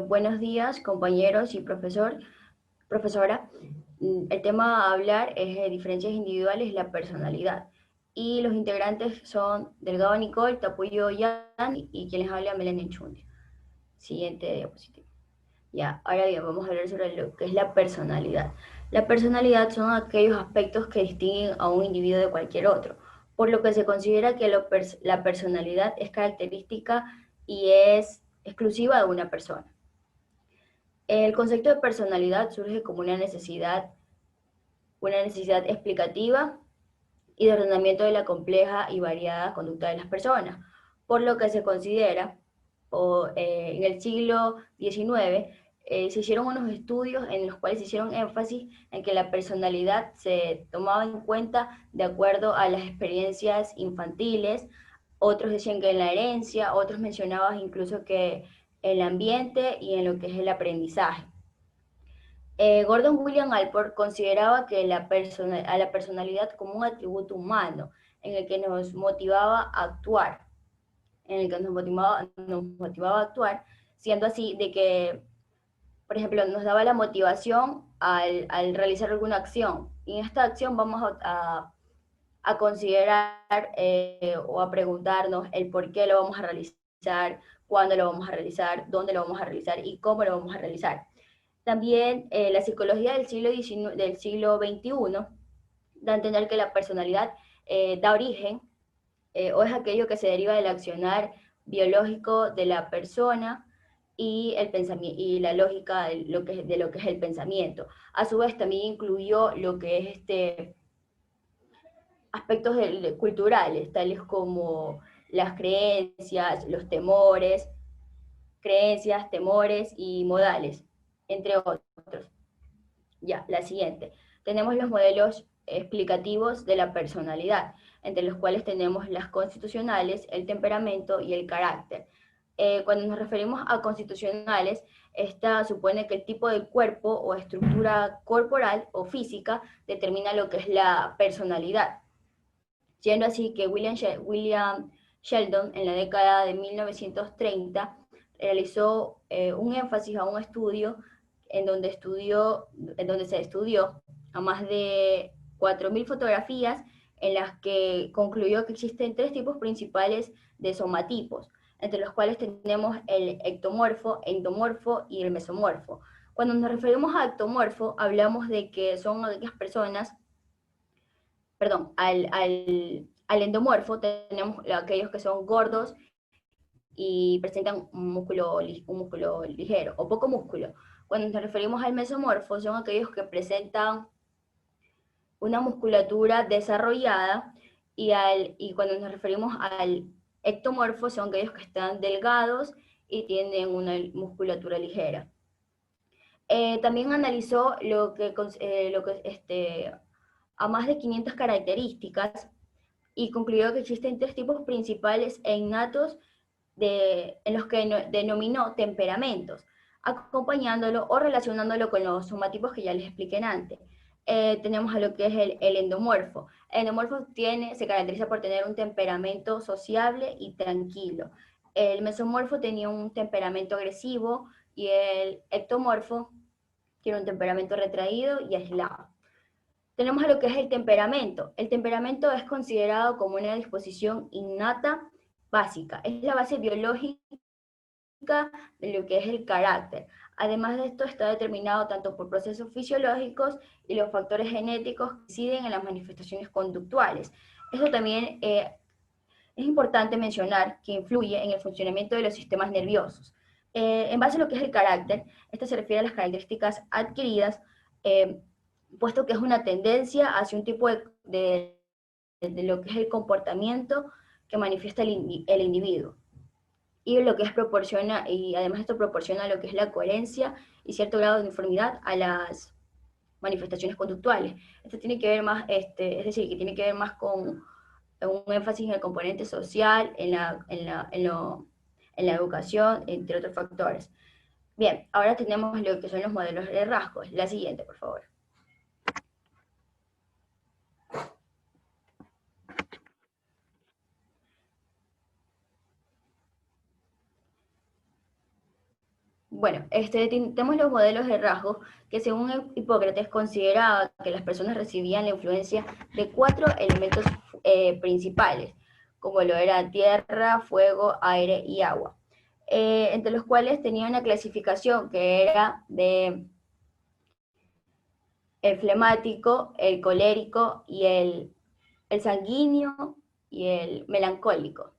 Buenos días, compañeros y profesora. El tema a hablar es de diferencias individuales y la personalidad. Y los integrantes son Delgado Nicole, Tapuyo Yan y quien les habla Melanie Chundia. Siguiente diapositiva. Ya, ahora bien, vamos a hablar sobre lo que es la personalidad. La personalidad son aquellos aspectos que distinguen a un individuo de cualquier otro, por lo que se considera que la personalidad es característica y es exclusiva de una persona. El concepto de personalidad surge como una necesidad explicativa y de ordenamiento de la compleja y variada conducta de las personas, por lo que se considera, en el siglo XIX, se hicieron unos estudios en los cuales se hicieron énfasis en que la personalidad se tomaba en cuenta de acuerdo a las experiencias infantiles, otros decían que en la herencia, otros mencionaban incluso que en el ambiente y en lo que es el aprendizaje. Gordon William Alport consideraba que a la personalidad como un atributo humano en el que nos motivaba a actuar, nos motivaba a actuar, siendo así de que, por ejemplo, nos daba la motivación al realizar alguna acción. Y en esta acción vamos a considerar o a preguntarnos el por qué lo vamos a realizar, cuándo lo vamos a realizar, dónde lo vamos a realizar y cómo lo vamos a realizar. También la psicología del siglo XXI da a entender que la personalidad da origen o es aquello que se deriva del accionar biológico de la persona y el pensamiento y la lógica de lo que es el pensamiento. A su vez también incluyó lo que es aspectos culturales, tales como las creencias, los temores, creencias, temores y modales, entre otros. Ya, la siguiente. Tenemos los modelos explicativos de la personalidad, entre los cuales tenemos las constitucionales, el temperamento y el carácter. Cuando nos referimos a constitucionales, esta supone que el tipo de cuerpo o estructura corporal o física determina lo que es la personalidad. Siendo así que William Sheldon en la década de 1930 realizó un énfasis a un estudio en donde se estudió a más de 4.000 fotografías en las que concluyó que existen tres tipos principales de somatipos, entre los cuales tenemos el ectomorfo, endomorfo y el mesomorfo. Cuando nos referimos a ectomorfo, hablamos de que son aquellas personas, perdón, al endomorfo tenemos aquellos que son gordos y presentan un músculo ligero o poco músculo. Cuando nos referimos al mesomorfo, son aquellos que presentan una musculatura desarrollada y cuando nos referimos al ectomorfo, son aquellos que están delgados y tienen una musculatura ligera. También analizó a más de 500 características y concluyó que existen tres tipos principales e innatos en los que denominó temperamentos, acompañándolo o relacionándolo con los somatipos que ya les expliqué antes. Tenemos a lo que es el endomorfo. El endomorfo se caracteriza por tener un temperamento sociable y tranquilo. El mesomorfo tenía un temperamento agresivo y el ectomorfo tiene un temperamento retraído y aislado. Tenemos a lo que es el temperamento. El temperamento es considerado como una disposición innata básica. Es la base biológica de lo que es el carácter. Además de esto, está determinado tanto por procesos fisiológicos y los factores genéticos que inciden en las manifestaciones conductuales. Esto también es importante mencionar que influye en el funcionamiento de los sistemas nerviosos. En base a lo que es el carácter, esto se refiere a las características adquiridas, eh, puesto que es una tendencia hacia un tipo de lo que es el comportamiento que manifiesta el individuo. Y lo que es proporciona, y además esto proporciona lo que es la coherencia y cierto grado de uniformidad a las manifestaciones conductuales. Esto tiene que ver más, es decir, que tiene que ver más con un énfasis en el componente social, en la educación, entre otros factores. Bien, ahora tenemos lo que son los modelos de rasgos. La siguiente, por favor. Bueno, tenemos los modelos de rasgos que según Hipócrates consideraba que las personas recibían la influencia de 4 elementos principales, como lo era tierra, fuego, aire y agua, entre los cuales tenía una clasificación que era de el flemático, el colérico y el sanguíneo y el melancólico.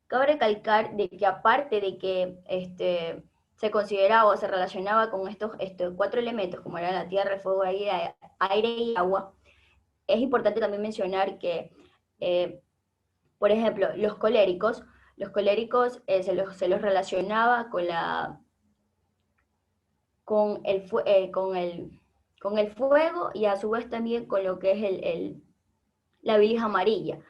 Cabe recalcar de que aparte de que se consideraba o se relacionaba con estos 4 elementos, como era la tierra, el fuego, aire y agua, es importante también mencionar que, por ejemplo, los coléricos se los relacionaba con el fuego y a su vez también con lo que es la bilis amarilla.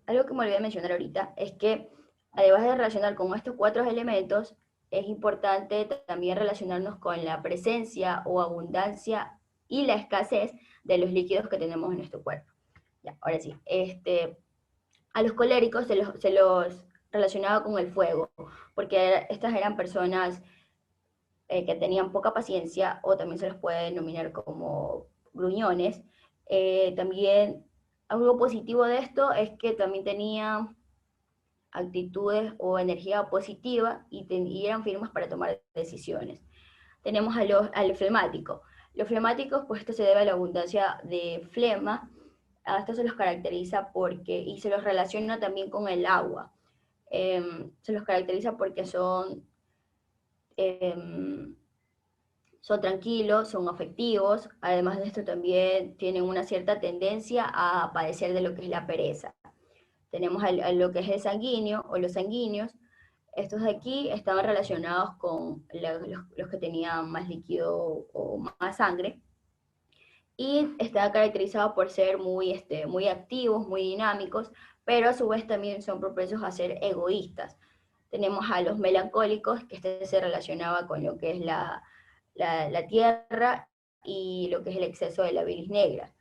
Algo que me olvidé mencionar ahorita es que, además de relacionar con estos 4 elementos, es importante también relacionarnos con la presencia o abundancia y la escasez de los líquidos que tenemos en nuestro cuerpo. Ya, ahora sí, a los coléricos se los relacionaba con el fuego, porque estas eran personas que tenían poca paciencia, o también se los puede denominar como gruñones. También algo positivo de esto es que también tenían actitudes o energía positiva y eran firmes para tomar decisiones. Tenemos al flemático. Los flemáticos, pues esto se debe a la abundancia de flema. A esto se los caracteriza y se los relaciona también con el agua. Se los caracteriza porque eh, son tranquilos, son afectivos, además de esto también tienen una cierta tendencia a padecer de lo que es la pereza. Tenemos a lo que es el sanguíneo o los sanguíneos. Estos de aquí estaban relacionados con los que tenían más líquido o más sangre, y está caracterizado por ser muy activos, muy dinámicos, pero a su vez también son propensos a ser egoístas. Tenemos a los melancólicos, que se relacionaba con lo que es la tierra y lo que es el exceso de la bilis negra,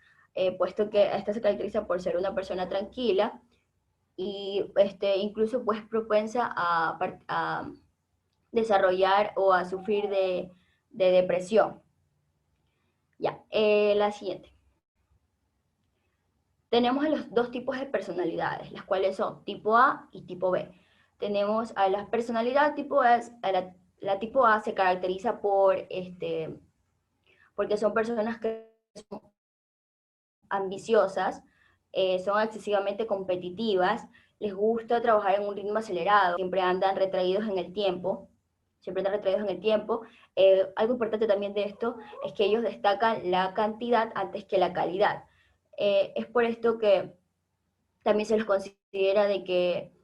puesto que esta se caracteriza por ser una persona tranquila y incluso pues propensa a desarrollar o a sufrir de depresión. Ya, la siguiente. Tenemos a los 2 tipos de personalidades, las cuales son tipo A y tipo B. Tenemos a la personalidad tipo A, la tipo A se caracteriza porque son personas que son ambiciosas, son excesivamente competitivas, les gusta trabajar en un ritmo acelerado, siempre andan retraídos en el tiempo. Algo importante también de esto es que ellos destacan la cantidad antes que la calidad. Es por esto que también se los considera de que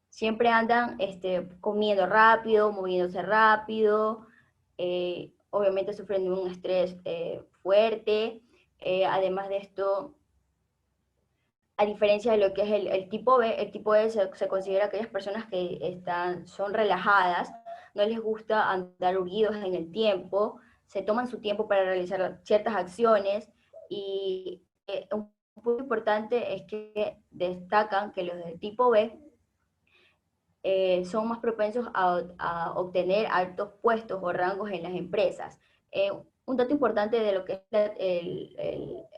siempre andan comiendo rápido, moviéndose rápido, obviamente sufriendo un estrés fuerte. Además de esto, a diferencia de lo que es el tipo B, el tipo B se considera aquellas personas que son relajadas, no les gusta andar urgidos en el tiempo, se toman su tiempo para realizar ciertas acciones, y un punto importante es que destacan que los del tipo B son más propensos a obtener altos puestos o rangos en las empresas. Un dato importante de lo que es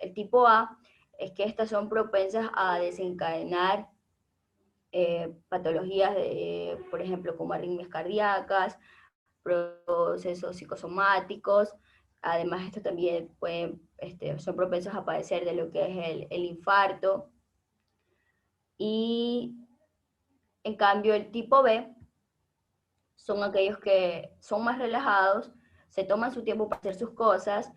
el tipo A es que estas son propensas a desencadenar patologías, por ejemplo, como arritmias cardíacas, procesos psicosomáticos. Además, estos también son propensos a padecer de lo que es el infarto. Y en cambio, el tipo B son aquellos que son más relajados, se toman su tiempo para hacer sus cosas,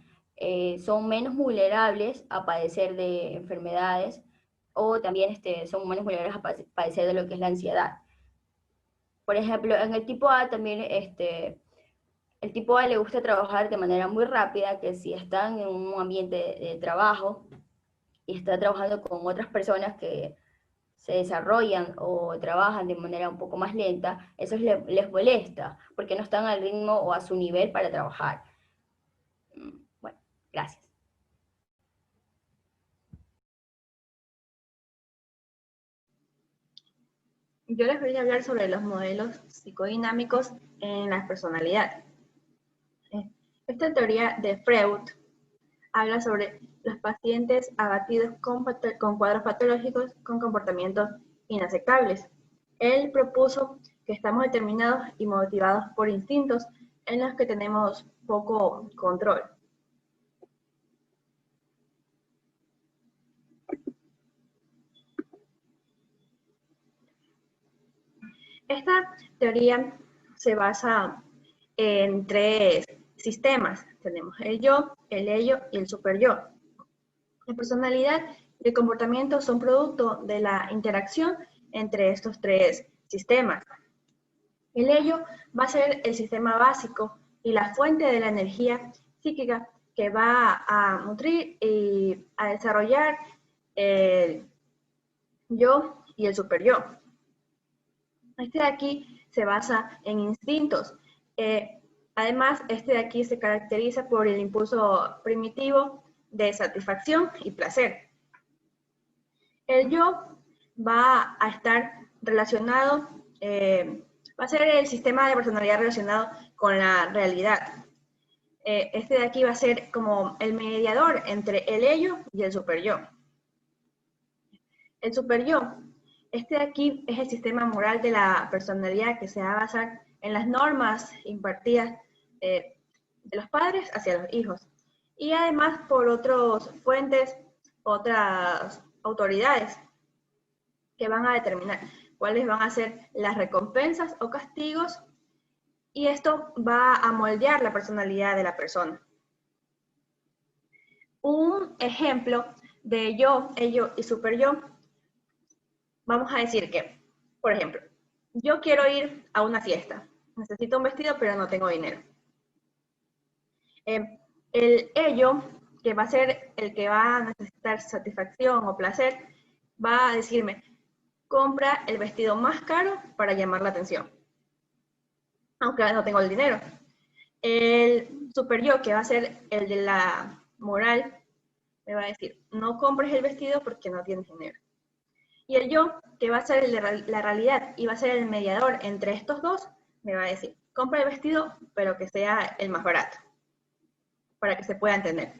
son menos vulnerables a padecer de enfermedades, o también son menos vulnerables a padecer de lo que es la ansiedad. Por ejemplo, en el tipo A también, el tipo A le gusta trabajar de manera muy rápida, que si están en un ambiente de trabajo y está trabajando con otras personas que se desarrollan o trabajan de manera un poco más lenta, eso les molesta, porque no están al ritmo o a su nivel para trabajar. Bueno, gracias. yo les voy a hablar sobre los modelos psicodinámicos en la personalidad. Esta teoría de Freud habla sobre los pacientes abatidos con cuadros patológicos con comportamientos inaceptables. Él propuso que estamos determinados y motivados por instintos en los que tenemos poco control. Esta teoría se basa en 3 sistemas. Tenemos el yo, el ello y el superyo. La personalidad y el comportamiento son producto de la interacción entre estos 3 sistemas. El ello va a ser el sistema básico y la fuente de la energía psíquica que va a nutrir y a desarrollar el yo y el superyo. Este de aquí se basa en instintos. Además, este de aquí se caracteriza por el impulso primitivo de satisfacción y placer. El yo va a estar relacionado, va a ser el sistema de personalidad relacionado con la realidad. Este de aquí va a ser como el mediador entre el ello y el superyo. El superyo, este de aquí es el sistema moral de la personalidad que se va a basar en las normas impartidas de los padres hacia los hijos. Y además por otras fuentes, otras autoridades que van a determinar cuáles van a ser las recompensas o castigos, y esto va a moldear la personalidad de la persona. Un ejemplo de yo, ello y superyo, vamos a decir que, por ejemplo, yo quiero ir a una fiesta, necesito un vestido pero no tengo dinero. El ello, que va a ser el que va a necesitar satisfacción o placer, va a decirme, compra el vestido más caro para llamar la atención, aunque no tengo el dinero. El superyo, que va a ser el de la moral, me va a decir, no compres el vestido porque no tienes dinero. Y el yo, que va a ser el de la realidad y va a ser el mediador entre estos dos, me va a decir, compra el vestido, pero que sea el más barato, para que se pueda entender.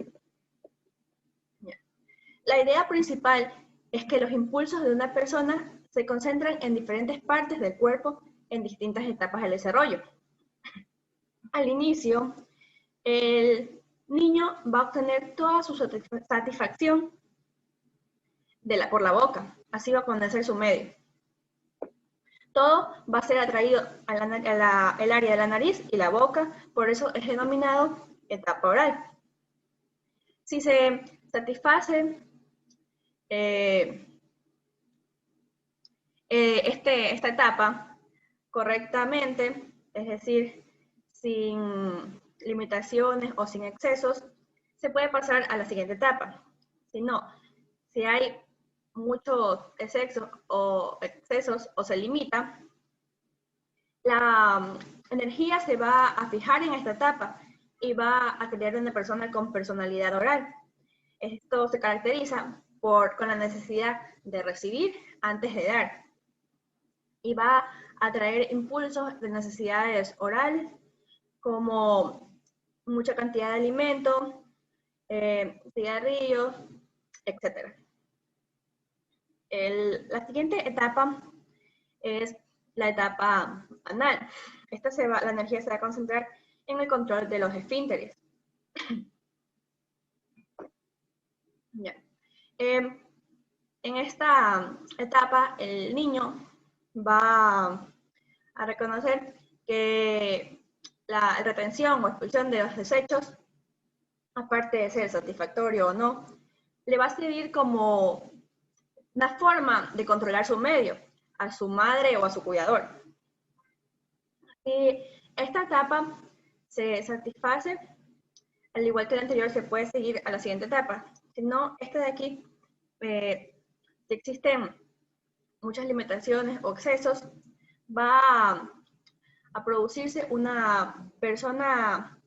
La idea principal es que los impulsos de una persona se concentran en diferentes partes del cuerpo en distintas etapas del desarrollo. Al inicio, el niño va a obtener toda su satisfacción por la boca, así va a conocer su medio. Todo va a ser atraído al área de la nariz y la boca, por eso es denominado etapa oral. Si se satisface esta etapa correctamente, es decir, sin limitaciones o sin excesos, se puede pasar a la siguiente etapa. Si no, si hay muchos excesos o se limita, la energía se va a fijar en esta etapa y va a crear una persona con personalidad oral. Esto se caracteriza con la necesidad de recibir antes de dar, y va a traer impulsos de necesidades orales como mucha cantidad de alimentos, cigarrillos, etc. La siguiente etapa es la etapa anal. La energía se va a concentrar en el control de los esfínteres. Ya. En esta etapa, el niño va a reconocer que la retención o expulsión de los desechos, aparte de ser satisfactorio o no, le va a servir como una forma de controlar su medio, a su madre o a su cuidador. Si esta etapa se satisface, al igual que la anterior, se puede seguir a la siguiente etapa. Si no, esta de aquí, si existen muchas limitaciones o excesos, va a producirse una persona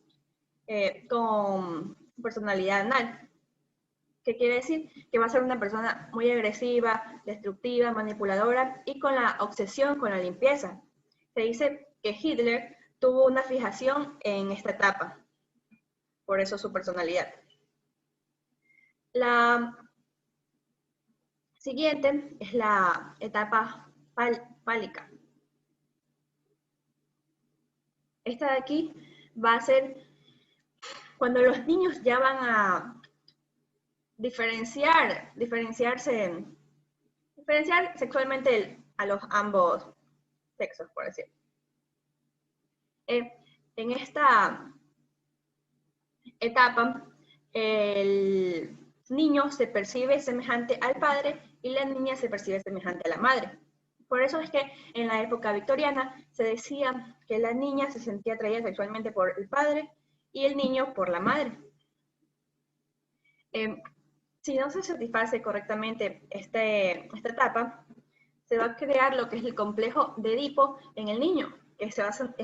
con personalidad anal. ¿Qué quiere decir? Que va a ser una persona muy agresiva, destructiva, manipuladora y con la obsesión con la limpieza. Se dice que Hitler tuvo una fijación en esta etapa, por eso su personalidad. La siguiente es la etapa fálica. Esta de aquí va a ser cuando los niños ya van a diferenciar sexualmente a los ambos sexos, por decirlo. En esta etapa, el niño se percibe semejante al padre y la niña se percibe semejante a la madre. Por eso es que en la época victoriana se decía que la niña se sentía atraída sexualmente por el padre y el niño por la madre. Si no se satisface correctamente esta etapa, se va a crear lo que es el complejo de Edipo en el niño, que es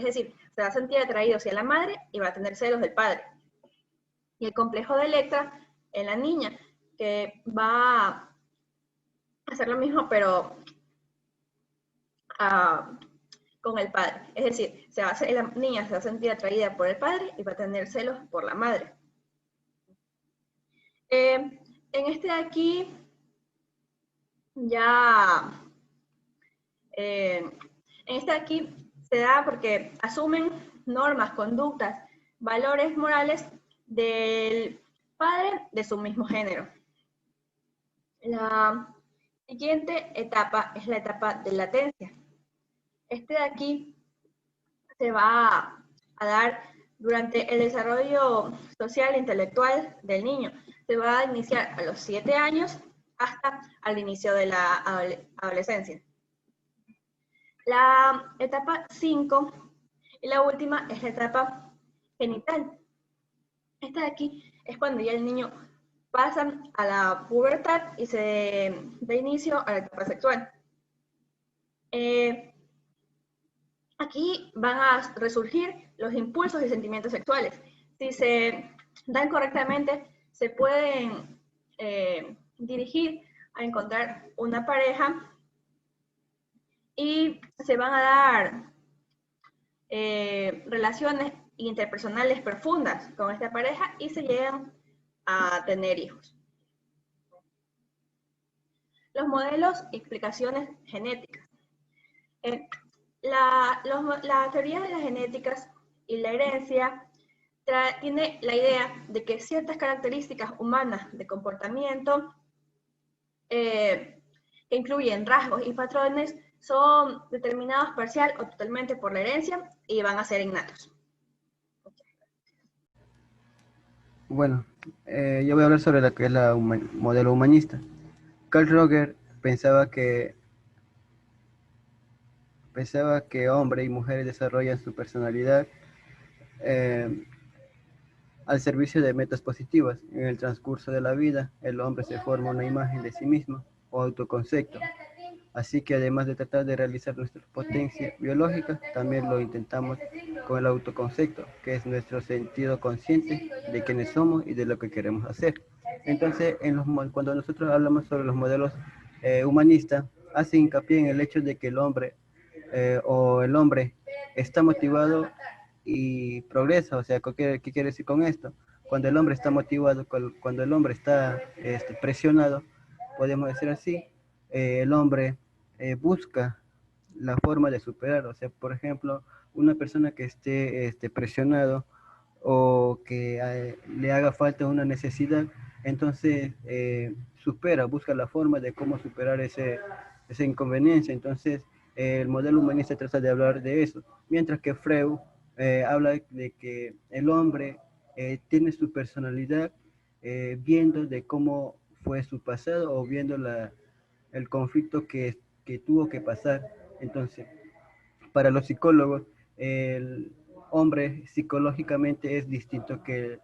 decir, se va a sentir atraído hacia la madre y va a tener celos del padre. Y el complejo de Electra en la niña, que va a hacer lo mismo, pero con el padre. Es decir, la niña se va a sentir atraída por el padre y va a tener celos por la madre. En este de aquí, en este de aquí se da porque asumen normas, conductas, valores morales del padre de su mismo género. La siguiente etapa es la etapa de latencia. Este de aquí se va a dar durante el desarrollo social e intelectual del niño. Se va a iniciar a los 7 años hasta al inicio de la adolescencia. La etapa 5 y la última es la etapa genital. Esta de aquí es cuando ya el niño pasa a la pubertad y se da inicio a la etapa sexual. Aquí van a resurgir los impulsos y sentimientos sexuales. Si se dan correctamente, se pueden dirigir a encontrar una pareja y se van a dar relaciones interpersonales profundas con esta pareja y se llegan a tener hijos. Los modelos y explicaciones genéticas. La teoría de las genéticas y la herencia tiene la idea de que ciertas características humanas de comportamiento que incluyen rasgos y patrones son determinados parcial o totalmente por la herencia y van a ser innatos. Bueno, yo voy a hablar sobre lo que es el modelo humanista. Carl Roger pensaba que hombres y mujeres desarrollan su personalidad al servicio de metas positivas. En el transcurso de la vida, el hombre se forma una imagen de sí mismo o autoconcepto. Así que además de tratar de realizar nuestra potencia biológica, también lo intentamos con el autoconcepto, que es nuestro sentido consciente de quiénes somos y de lo que queremos hacer. Entonces, cuando nosotros hablamos sobre los modelos humanistas, hace hincapié en el hecho de que el hombre está motivado y progresa. O sea, ¿qué quiere decir con esto? Cuando el hombre está motivado, cuando el hombre está presionado, podemos decir así, el hombre busca la forma de superar. O sea, por ejemplo, una persona que esté presionado o que le haga falta una necesidad, entonces busca la forma de cómo superar esa inconveniencia. Entonces, el modelo humanista trata de hablar de eso, mientras que Freud habla de que el hombre tiene su personalidad viendo de cómo fue su pasado o viendo el conflicto que tuvo que pasar. Entonces, para los psicólogos, el hombre psicológicamente es distinto que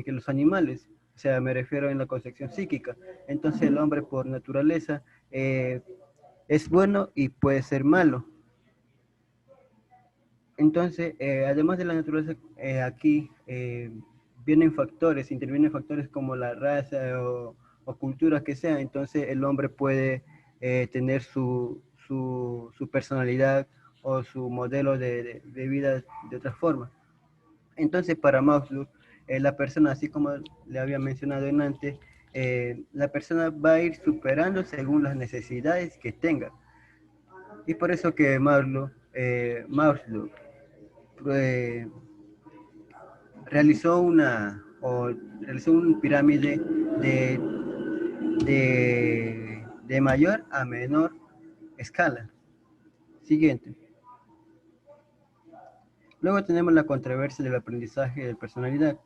los animales. O sea, me refiero en la concepción psíquica. Entonces, el hombre por naturaleza es bueno y puede ser malo. Entonces, además de la naturaleza, aquí intervienen factores como la raza o cultura que sea, entonces el hombre puede tener su personalidad o su modelo de vida de otra forma. Entonces, para Maslow, la persona, así como le había mencionado en antes, la persona va a ir superando según las necesidades que tenga. Y por eso que Maslow eh, realizó una pirámide de, de mayor a menor escala. Siguiente. Luego tenemos la controversia del aprendizaje de personalidad.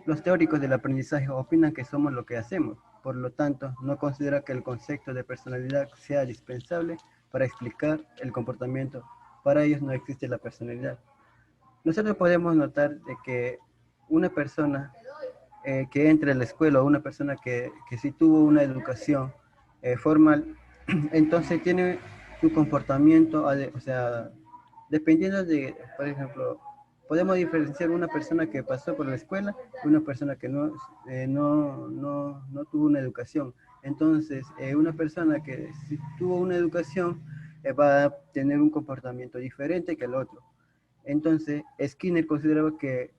Los teóricos del aprendizaje opinan que somos lo que hacemos, por lo tanto, no considera que el concepto de personalidad sea dispensable para explicar el comportamiento. Para ellos no existe la personalidad. Nosotros podemos notar de que una persona que entre a la escuela o una persona que sí tuvo una educación formal, entonces tiene su comportamiento, o sea, dependiendo de, por ejemplo, podemos diferenciar una persona que pasó por la escuela y una persona que no tuvo una educación. Entonces, una persona que sí tuvo una educación va a tener un comportamiento diferente que el otro. Entonces, Skinner consideraba que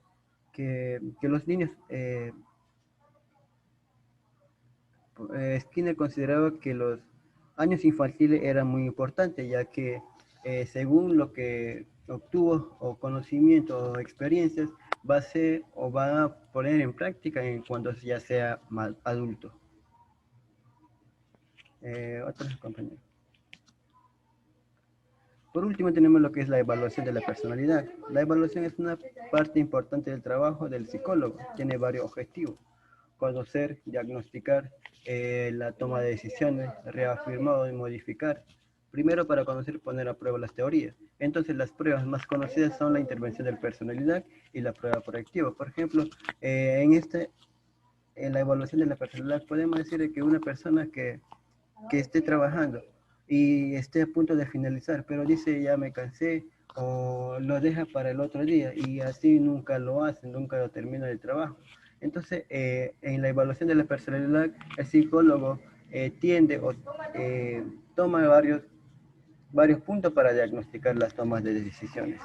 los niños, Skinner consideraba que los años infantiles eran muy importantes, ya que según lo que obtuvo o conocimiento o experiencias, va a ser o va a poner en práctica en cuando ya sea más adulto. Otros compañeros. Por último tenemos lo que es la evaluación de la personalidad. La evaluación es una parte importante del trabajo del psicólogo. Tiene varios objetivos: conocer, diagnosticar, la toma de decisiones, reafirmar y modificar. Primero, para conocer, poner a prueba las teorías. Entonces, las pruebas más conocidas son la intervención de la personalidad y la prueba proyectiva. Por ejemplo, en la evaluación de la personalidad podemos decir que una persona que esté trabajando y esté a punto de finalizar, pero dice ya me cansé o lo deja para el otro día y así nunca lo hace, nunca lo termina el trabajo. Entonces, en la evaluación de la personalidad, el psicólogo tiende o toma varios puntos para diagnosticar las tomas de decisiones.